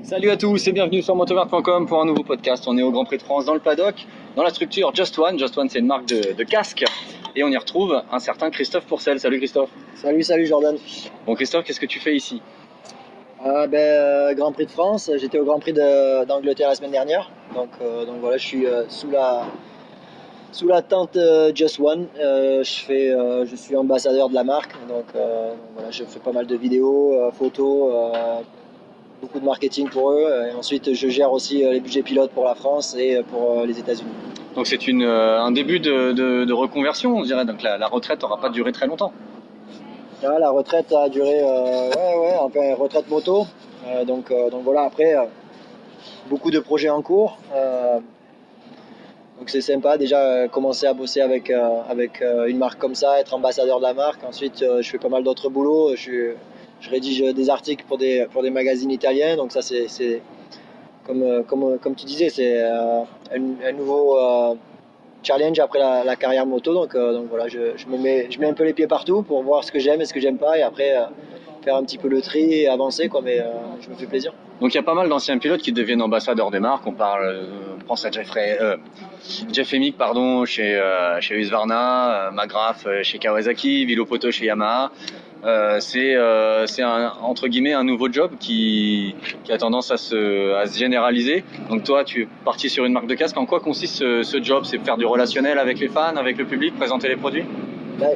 Salut à tous et bienvenue sur motovert.com pour un nouveau podcast. On est au Grand Prix de France dans le paddock, dans la structure Just One. Just One, c'est une marque de casque et on y retrouve un certain Christophe Pourcel. Salut Christophe. Salut Jordan. Bon Christophe, qu'est-ce que tu fais ici? Grand Prix de France, j'étais au Grand Prix d'Angleterre la semaine dernière. Donc voilà, je suis sous la tente Just One. Je suis ambassadeur de la marque. Donc voilà, je fais pas mal de vidéos, photos, beaucoup de marketing pour eux. Et ensuite, je gère aussi les budgets pilotes pour la France et pour les États-Unis. Donc c'est un début de reconversion, on dirait. Donc la retraite n'aura pas duré très longtemps. La retraite a duré, enfin retraite moto. Donc voilà, après, beaucoup de projets en cours. Donc c'est sympa, déjà commencer à bosser avec une marque comme ça, être ambassadeur de la marque. Ensuite, je fais pas mal d'autres boulots. Je rédige des articles pour des magazines italiens. Donc ça, c'est comme tu disais, c'est un nouveau challenge après la carrière moto. Donc voilà, je mets un peu les pieds partout pour voir ce que j'aime et ce que j'aime pas. Et après, faire un petit peu le tri et avancer, quoi. Mais je me fais plaisir. Donc il y a pas mal d'anciens pilotes qui deviennent ambassadeurs des marques. On pense à Jeff Emig chez Husqvarna, McGrath chez Kawasaki, Villopoto chez Yamaha. C'est entre guillemets un nouveau job qui a tendance à se généraliser. Donc toi, tu es parti sur une marque de casque. En quoi consiste ce job? C'est faire du relationnel avec les fans, avec le public, présenter les produits?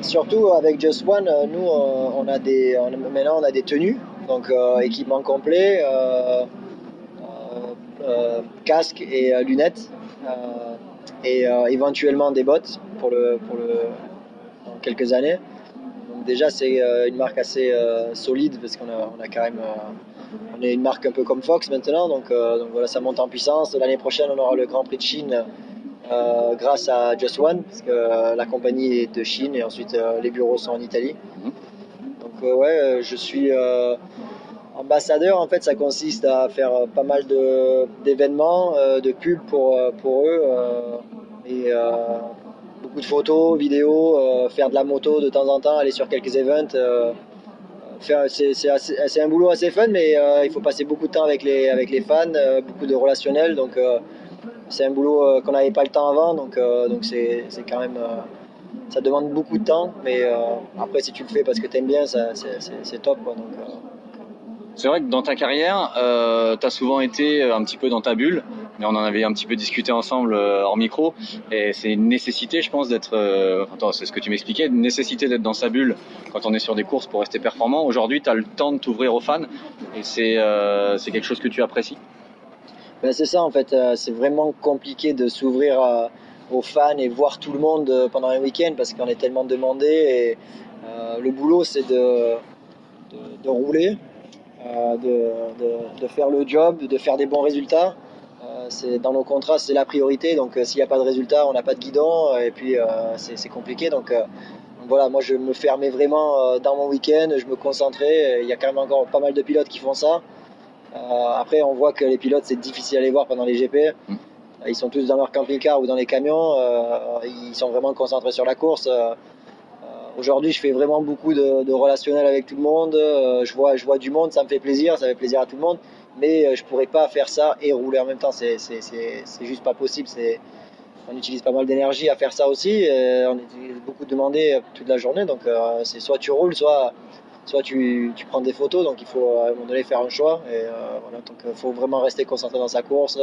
Surtout avec Just One, nous maintenant on a des tenues, donc équipement complet, casque et lunettes, et éventuellement des bottes pour dans quelques années. Donc déjà c'est une marque assez solide parce qu'on a quand même on est une marque un peu comme Fox maintenant, donc voilà, ça monte en puissance. L'année prochaine on aura le Grand Prix de Chine. Grâce à Just One, parce que la compagnie est de Chine et ensuite les bureaux sont en Italie. Donc je suis ambassadeur. En fait, ça consiste à faire pas mal d'événements, de pubs pour eux, et beaucoup de photos, vidéos, faire de la moto de temps en temps, aller sur quelques events. C'est un boulot assez fun, mais il faut passer beaucoup de temps avec les fans, beaucoup de relationnel. Donc c'est un boulot qu'on n'avait pas le temps avant, donc c'est quand même, ça demande beaucoup de temps, mais après si tu le fais parce que tu aimes bien, c'est top, quoi. C'est vrai que dans ta carrière, tu as souvent été un petit peu dans ta bulle, mais on en avait un petit peu discuté ensemble hors micro, et c'est une nécessité, je pense, c'est ce que tu m'expliquais, une nécessité d'être dans sa bulle quand on est sur des courses pour rester performant. Aujourd'hui, tu as le temps de t'ouvrir aux fans, et c'est quelque chose que tu apprécies. C'est ça en fait, c'est vraiment compliqué de s'ouvrir aux fans et voir tout le monde pendant un week-end parce qu'on est tellement demandé, et le boulot c'est de rouler, de faire le job, de faire des bons résultats. Dans nos contrats c'est la priorité, donc s'il n'y a pas de résultat on n'a pas de guidon, et puis c'est compliqué, donc voilà, moi je me fermais vraiment dans mon week-end, je me concentrais. Il y a quand même encore pas mal de pilotes qui font ça. Après, on voit que les pilotes, c'est difficile à les voir pendant les GP. Ils sont tous dans leur camping-car ou dans les camions. Ils sont vraiment concentrés sur la course. Aujourd'hui, je fais vraiment beaucoup de relationnel avec tout le monde. Je vois du monde, ça me fait plaisir, ça fait plaisir à tout le monde. Mais je pourrais pas faire ça et rouler en même temps. C'est juste pas possible. On utilise pas mal d'énergie à faire ça aussi. On est beaucoup demandé toute la journée. Donc, c'est soit tu roules, soit tu prends des photos. Donc il faut à un moment donné faire un choix, et voilà, donc il faut vraiment rester concentré dans sa course,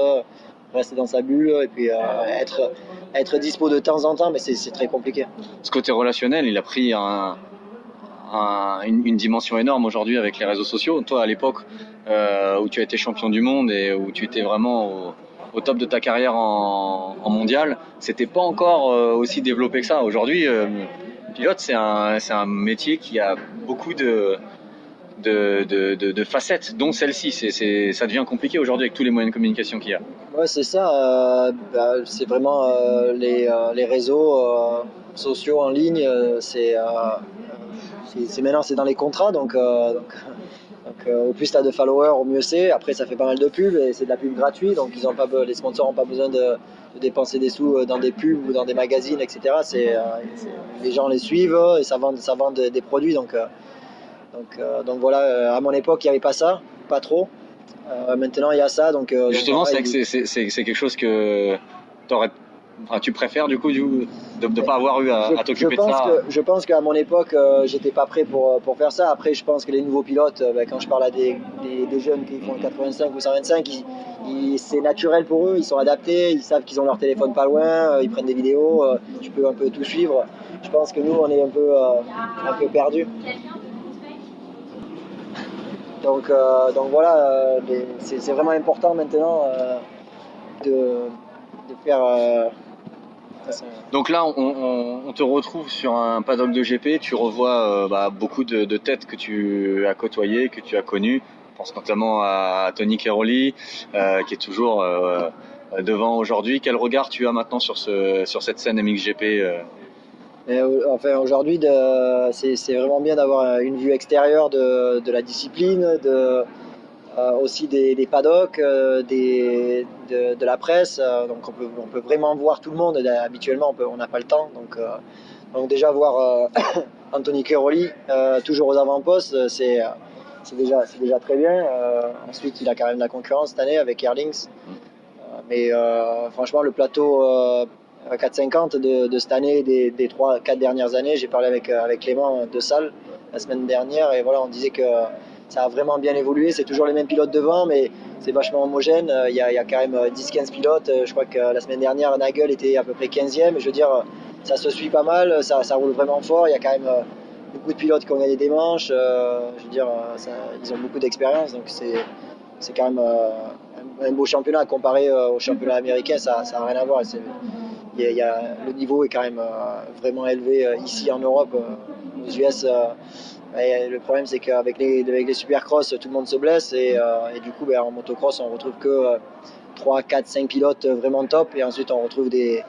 rester dans sa bulle, et puis être dispo de temps en temps, mais c'est très compliqué. Ce côté relationnel, il a pris une dimension énorme aujourd'hui avec les réseaux sociaux. Toi, à l'époque où tu as été champion du monde et où tu étais vraiment au top de ta carrière en mondial, c'était pas encore aussi développé que ça. Aujourd'hui, pilote, c'est un métier qui a beaucoup de facettes, dont celle-ci. Ça devient compliqué aujourd'hui avec tous les moyens de communication qu'il y a. Ouais, c'est ça. C'est vraiment les réseaux sociaux en ligne. Maintenant, c'est dans les contrats, donc au plus tu as de followers, au mieux c'est. Après, ça fait pas mal de pubs et c'est de la pub gratuite, donc les sponsors n'ont pas besoin de dépenser des sous dans des pubs ou dans des magazines, etc. Les gens les suivent et ça vend des produits. Donc voilà, à mon époque, il n'y avait pas ça, pas trop. Maintenant, il y a ça, donc Justement, pareil, c'est quelque chose que tu préfères du coup de ne pas avoir eu à t'occuper de ça. Je pense qu'à mon époque, j'étais pas prêt pour faire ça. Après, je pense que les nouveaux pilotes, quand je parle à des jeunes qui font 85 ou 125, c'est naturel pour eux, ils sont adaptés, ils savent qu'ils ont leur téléphone pas loin, ils prennent des vidéos, tu peux un peu tout suivre. Je pense que nous, on est un peu perdus. Donc voilà, c'est vraiment important maintenant de faire. Donc là, on te retrouve sur un paddock de GP, tu revois beaucoup de têtes que tu as côtoyées, que tu as connues. Je pense notamment à Tony Cairoli, qui est toujours devant aujourd'hui. Quel regard tu as maintenant sur cette scène MXGP Enfin, aujourd'hui, c'est vraiment bien d'avoir une vue extérieure de la discipline, aussi des paddocks, de la presse. Donc on peut vraiment voir tout le monde. Habituellement, on n'a pas le temps. Donc déjà voir Anthony Cairoli toujours aux avant-postes, c'est déjà très bien. Ensuite, il a quand même de la concurrence cette année avec Airlings. Mais franchement, le plateau 450 de cette année, des 3-4 dernières années, j'ai parlé avec Clément de Salle la semaine dernière et voilà, on disait que ça a vraiment bien évolué. C'est toujours les mêmes pilotes devant, mais c'est vachement homogène. Il y a quand même 10-15 pilotes. Je crois que la semaine dernière, Nagel était à peu près 15e. Je veux dire, ça se suit pas mal, ça roule vraiment fort. Il y a quand même beaucoup de pilotes qui ont gagné des manches. Je veux dire, ils ont beaucoup d'expérience, donc c'est quand même un beau championnat comparé au championnat américain. Ça n'a rien à voir. Le niveau est quand même vraiment élevé ici en Europe. Aux US, le problème c'est qu'avec les supercross, tout le monde se blesse et du coup en motocross on retrouve que 3, 4, 5 pilotes vraiment top et ensuite on retrouve des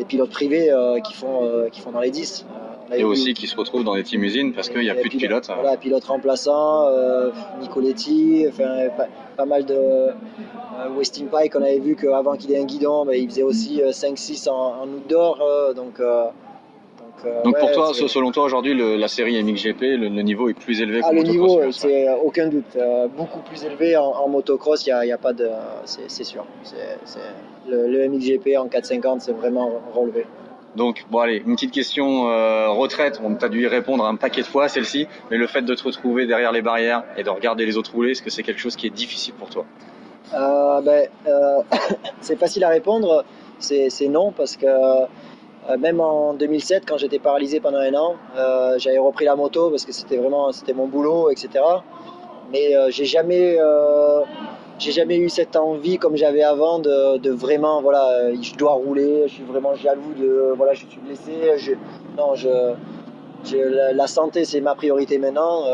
pilotes privés qui font dans les 10. Et aussi qui se retrouvent dans les team usines parce qu'il n'y a plus de pilotes. Voilà, pilote remplaçant, Nicoletti, enfin, pas mal de Westing Pike, on avait vu qu'avant qu'il ait un guidon, il faisait aussi 5-6 en outdoor. Donc ouais, pour toi, selon toi aujourd'hui, la série MXGP, le niveau est plus élevé qu'en le motocross? niveau, c'est aucun doute, beaucoup plus élevé en motocross, il y a pas de, c'est sûr. Le MXGP en 450, c'est vraiment relevé. Donc, bon allez, une petite question retraite, on t'a dû y répondre un paquet de fois celle-ci, mais le fait de te retrouver derrière les barrières et de regarder les autres rouler, est-ce que c'est quelque chose qui est difficile pour toi? C'est facile à répondre, c'est non, parce que même en 2007, quand j'étais paralysé pendant un an, j'avais repris la moto parce que c'était mon boulot, etc. Mais j'ai jamais eu cette envie comme j'avais avant de vraiment, voilà, je dois rouler, je suis vraiment jaloux voilà, je suis blessé. Non, la santé c'est ma priorité maintenant,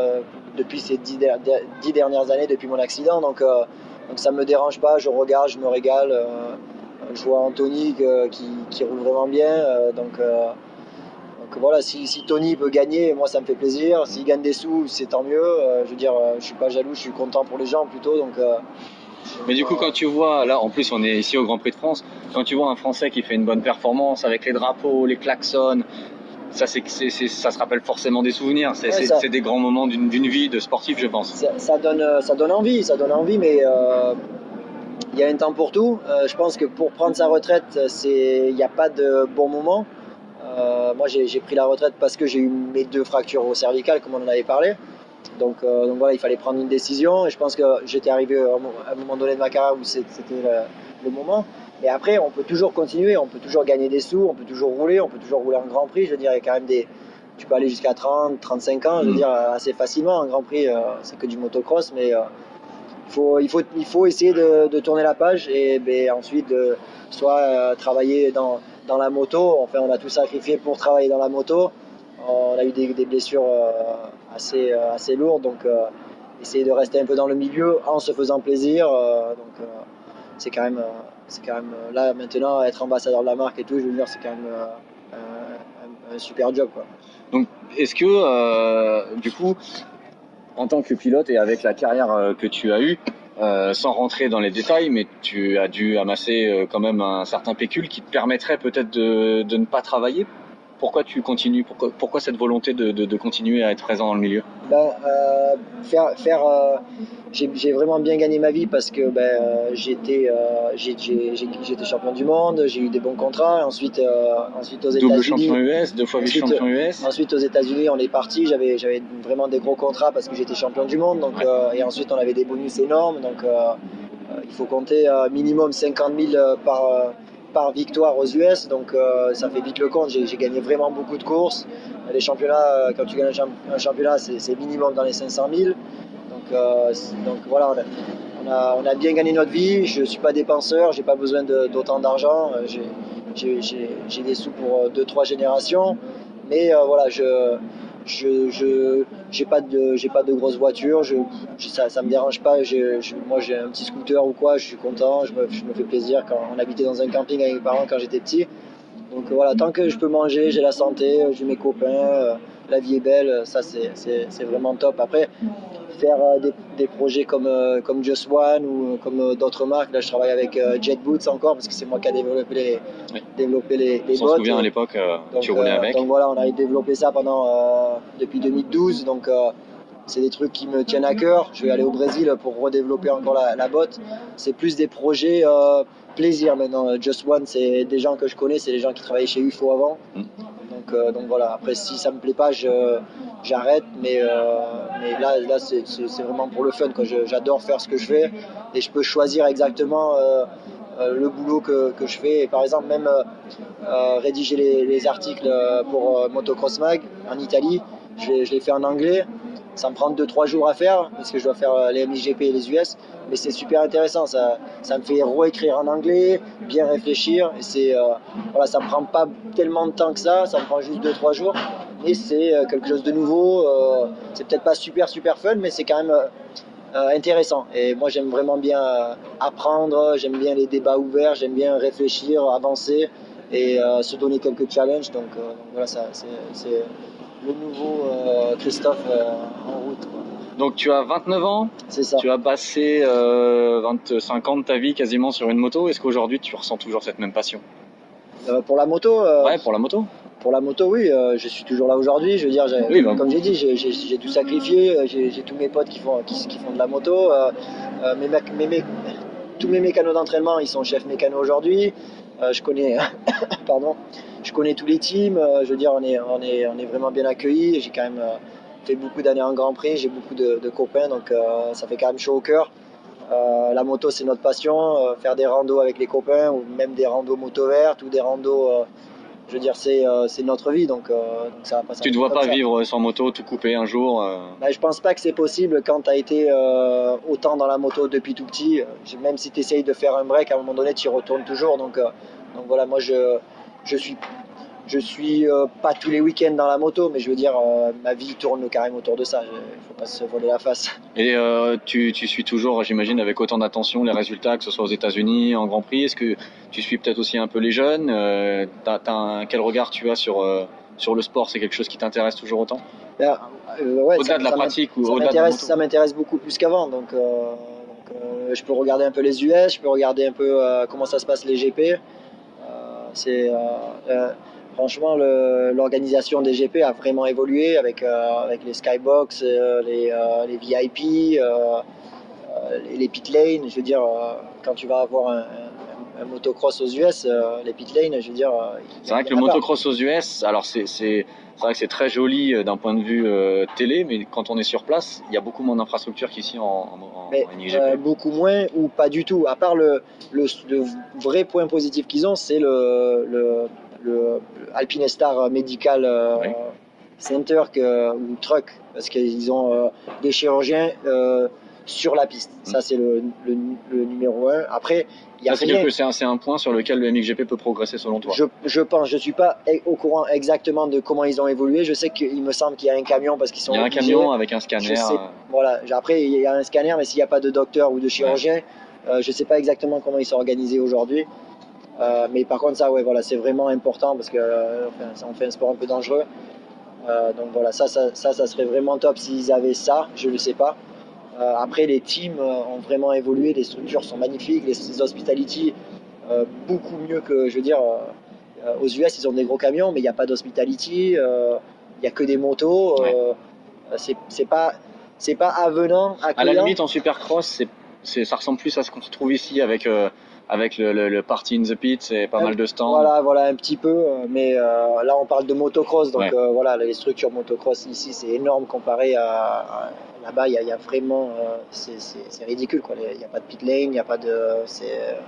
depuis ces 10 dernières années, depuis mon accident. Donc ça me dérange pas, je regarde, je me régale. Je vois Anthony qui roule vraiment bien. Donc voilà, si Tony peut gagner, moi ça me fait plaisir. S'il gagne des sous, c'est tant mieux. Je veux dire, je suis pas jaloux, je suis content pour les gens plutôt. Mais du coup, quand tu vois, là en plus on est ici au Grand Prix de France, quand tu vois un Français qui fait une bonne performance avec les drapeaux, les klaxons, ça se rappelle forcément des souvenirs. C'est des grands moments d'une vie de sportif, je pense. Ça donne envie, mais il y a un temps pour tout. Je pense que pour prendre sa retraite, il n'y a pas de bon moment. Moi, j'ai pris la retraite parce que j'ai eu mes 2 fractures au cervical, comme on en avait parlé. Donc voilà, il fallait prendre une décision. Et je pense que j'étais arrivé à un moment donné de ma carrière où c'était le moment. Mais après, on peut toujours continuer, on peut toujours gagner des sous, on peut toujours rouler en Grand Prix. Je veux dire, il y a quand même tu peux aller jusqu'à 30, 35 ans, je veux dire, assez facilement. Un Grand Prix, c'est que du motocross, mais il faut essayer de tourner la page et ensuite soit travailler dans la moto. Enfin, on a tout sacrifié pour travailler dans la moto. On a eu des blessures assez lourdes, donc essayer de rester un peu dans le milieu en se faisant plaisir. C'est quand même là maintenant, être ambassadeur de la marque et tout, je veux dire, c'est quand même un super job, quoi. Donc est-ce que du coup, en tant que pilote et avec la carrière que tu as eue, sans rentrer dans les détails, mais tu as dû amasser quand même un certain pécule qui te permettrait peut-être de ne pas travailler pourquoi tu continues, pourquoi cette volonté de continuer à être présent dans le milieu? Ben, j'ai vraiment bien gagné ma vie parce que j'étais champion du monde, j'ai eu des bons contrats. Ensuite aux Double champion États-Unis, US, 2 fois vice-champion US. ensuite aux États-Unis, on est parti. J'avais vraiment des gros contrats parce que j'étais champion du monde. Donc, et ensuite, on avait des bonus énormes. Donc, il faut compter minimum 50 000 par victoire aux US. Donc, ça fait vite le compte. J'ai gagné vraiment beaucoup de courses. Les championnats, quand tu gagnes un championnat, c'est minimum dans les 500 000. Donc voilà, on a bien gagné notre vie. Je ne suis pas dépenseur, j'ai pas besoin d'autant d'argent. J'ai des sous pour 2-3 générations. Mais voilà, j'ai pas de grosse voiture. Ça me dérange pas. Moi, j'ai un petit scooter ou quoi, je suis content. Je me fais plaisir quand on habitait dans un camping avec mes parents quand j'étais petit. Donc voilà, tant que je peux manger, j'ai la santé, j'ai mes copains, la vie est belle, ça c'est vraiment top. Après, faire des projets comme Just One ou comme d'autres marques, là je travaille avec Jet Boots encore parce que c'est moi qui ai développé les On s'en bottes. souvient à l'époque, tu roulais avec. Donc voilà, on a développé ça depuis 2012, donc c'est des trucs qui me tiennent à cœur. Je vais aller au Brésil pour redévelopper encore la botte. C'est plus des projets plaisir maintenant. Just One, c'est des gens que je connais, c'est des gens qui travaillaient chez UFO avant. Donc voilà, après si ça me plaît pas, j'arrête, mais là c'est vraiment pour le fun, quoi. J'adore faire ce que je fais et je peux choisir exactement le boulot que je fais. Et par exemple, même rédiger les articles pour Motocross Mag en Italie, je les fais en anglais. Ça me prend 2-3 jours à faire parce que je dois faire les MXGP et les US, mais c'est super intéressant. Ça me fait réécrire en anglais, bien réfléchir. Et voilà, ça me prend pas tellement de temps que ça me prend juste 2-3 jours. Mais c'est quelque chose de nouveau. C'est peut-être pas super fun, mais c'est quand même intéressant. Et moi, j'aime vraiment bien apprendre, j'aime bien les débats ouverts, j'aime bien réfléchir, avancer et se donner quelques challenges. Donc voilà, c'est le nouveau Christophe en route, quoi. Donc tu as 29 ans, C'est ça. tu as passé 25 ans de ta vie quasiment sur une moto. Est-ce qu'aujourd'hui tu ressens toujours cette même passion? Pour la moto, Ouais, pour la moto. Pour la moto, oui, je suis toujours là aujourd'hui. Je veux dire, Oui, bah. comme j'ai dit, j'ai tout sacrifié. J'ai tous mes potes qui font de la moto. Tous mes mécanos d'entraînement, ils sont chefs mécanos aujourd'hui. Je connais, pardon, je connais tous les teams. Je veux dire, on est vraiment bien accueillis. J'ai quand même fait beaucoup d'années en Grand Prix. J'ai beaucoup de copains, donc ça fait quand même chaud au cœur. La moto, c'est notre passion. Faire des randos avec les copains, ou même des randos moto verte, ou des randos. Je veux dire, c'est notre vie, donc ça va pas. Tu ne te vois pas vivre sans moto, tout couper un jour Bah, je pense pas que c'est possible quand tu as été autant dans la moto depuis tout petit. Même si tu essayes de faire un break, à un moment donné, tu y retournes toujours. Donc voilà, moi je suis pas tous les week-ends dans la moto, mais je veux dire, ma vie tourne carrément autour de ça. Il faut pas se voler la face. Et tu suis toujours, j'imagine, avec autant d'attention les résultats, que ce soit aux États-Unis, en Grand Prix. Est-ce que tu suis peut-être aussi un peu les jeunes? Quel regard tu as sur le sport? C'est quelque chose qui t'intéresse toujours autant? Ouais, au-delà de la pratique ou au-delà de la moto? Ça m'intéresse beaucoup plus qu'avant. Donc, je peux regarder un peu les US, je peux regarder un peu comment ça se passe les GP. Franchement, l'organisation des GP a vraiment évolué avec les skybox, les VIP, les pit lanes. Je veux dire, quand tu vas avoir un motocross aux US, les pit lanes, je veux dire. C'est vrai que le motocross aux US, alors c'est vrai que c'est très joli d'un point de vue télé, mais quand on est sur place, il y a beaucoup moins d'infrastructures qu'ici en MXGP. Beaucoup moins ou pas du tout. À part le vrai point positif qu'ils ont, c'est le Alpine Star Medical Oui. Center ou Truck, parce qu'ils ont des chirurgiens sur la piste. Ça, c'est le numéro 1. Après, il y a rien. C'est un point sur lequel le MXGP peut progresser selon toi. Je pense. Je ne suis pas au courant exactement de comment ils ont évolué. Je sais qu'il me semble qu'il y a un camion parce qu'ils sont. Il y a un camion avec un scanner. Voilà. Après, il y a un scanner, mais s'il n'y a pas de docteur ou de chirurgien, je ne sais pas exactement comment ils sont organisés aujourd'hui. Mais par contre, ça, ouais, voilà, c'est vraiment important parce que on fait un sport un peu dangereux. Donc voilà, ça serait vraiment top s'ils avaient ça. Je ne le sais pas. Après, les teams ont vraiment évolué, les structures sont magnifiques, les hospitality beaucoup mieux que, je veux dire, aux US, ils ont des gros camions, mais il n'y a pas d'hospitality, il n'y a que des motos. C'est pas avenant, À la accueillant. limite, en supercross, ça ressemble plus à ce qu'on retrouve ici avec le Party in the Pit, c'est pas mal de stands. Voilà, un petit peu, mais là on parle de motocross, donc Ouais. voilà, les structures motocross ici c'est énorme comparé à là-bas, il y a vraiment, c'est ridicule quoi, il n'y a pas de pit lane, il n'y a pas de,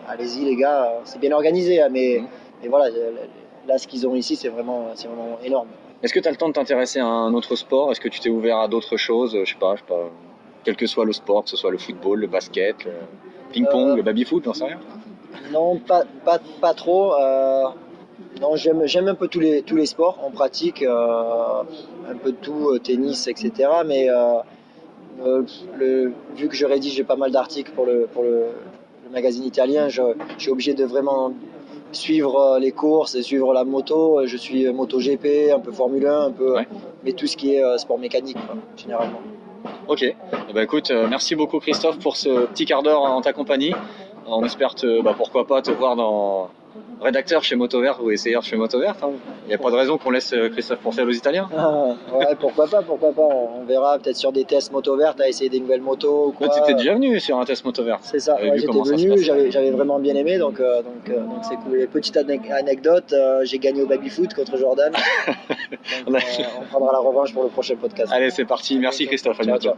allez-y les gars, c'est bien organisé, hein, mais voilà, là ce qu'ils ont ici c'est vraiment énorme. Est-ce que tu as le temps de t'intéresser à un autre sport? Est-ce que tu t'es ouvert à d'autres choses? Je sais pas, quel que soit le sport, que ce soit le football, le basket, le ping-pong, le baby-foot, j'en sais rien. Non, pas trop. Non, j'aime un peu tous les sports. On pratique un peu de tout, tennis, etc. Mais vu que je rédige pas mal d'articles pour le magazine italien, je suis obligé de vraiment suivre les courses et suivre la moto. Je suis MotoGP, un peu Formule 1, un peu, mais tout ce qui est sport mécanique, quoi, généralement. Ok, écoute, merci beaucoup Christophe pour ce petit quart d'heure en ta compagnie. On espère pourquoi pas te voir dans rédacteur chez Motovert ou essayeur chez Motovert. Hein. Il n'y a pas de raison qu'on laisse Christophe penser aux Italiens. Ouais, pourquoi pas. On verra peut-être sur des tests Motovert à essayer des nouvelles motos ou quoi. Tu étais déjà venu sur un test Motovert. C'est ça, ouais, j'étais venu, j'avais vraiment bien aimé, donc c'est cool. Et petite anecdote, j'ai gagné au baby-foot contre Jordan. Donc, on prendra la revanche pour le prochain podcast. Allez, c'est parti. Merci Christophe. À bientôt. Ciao.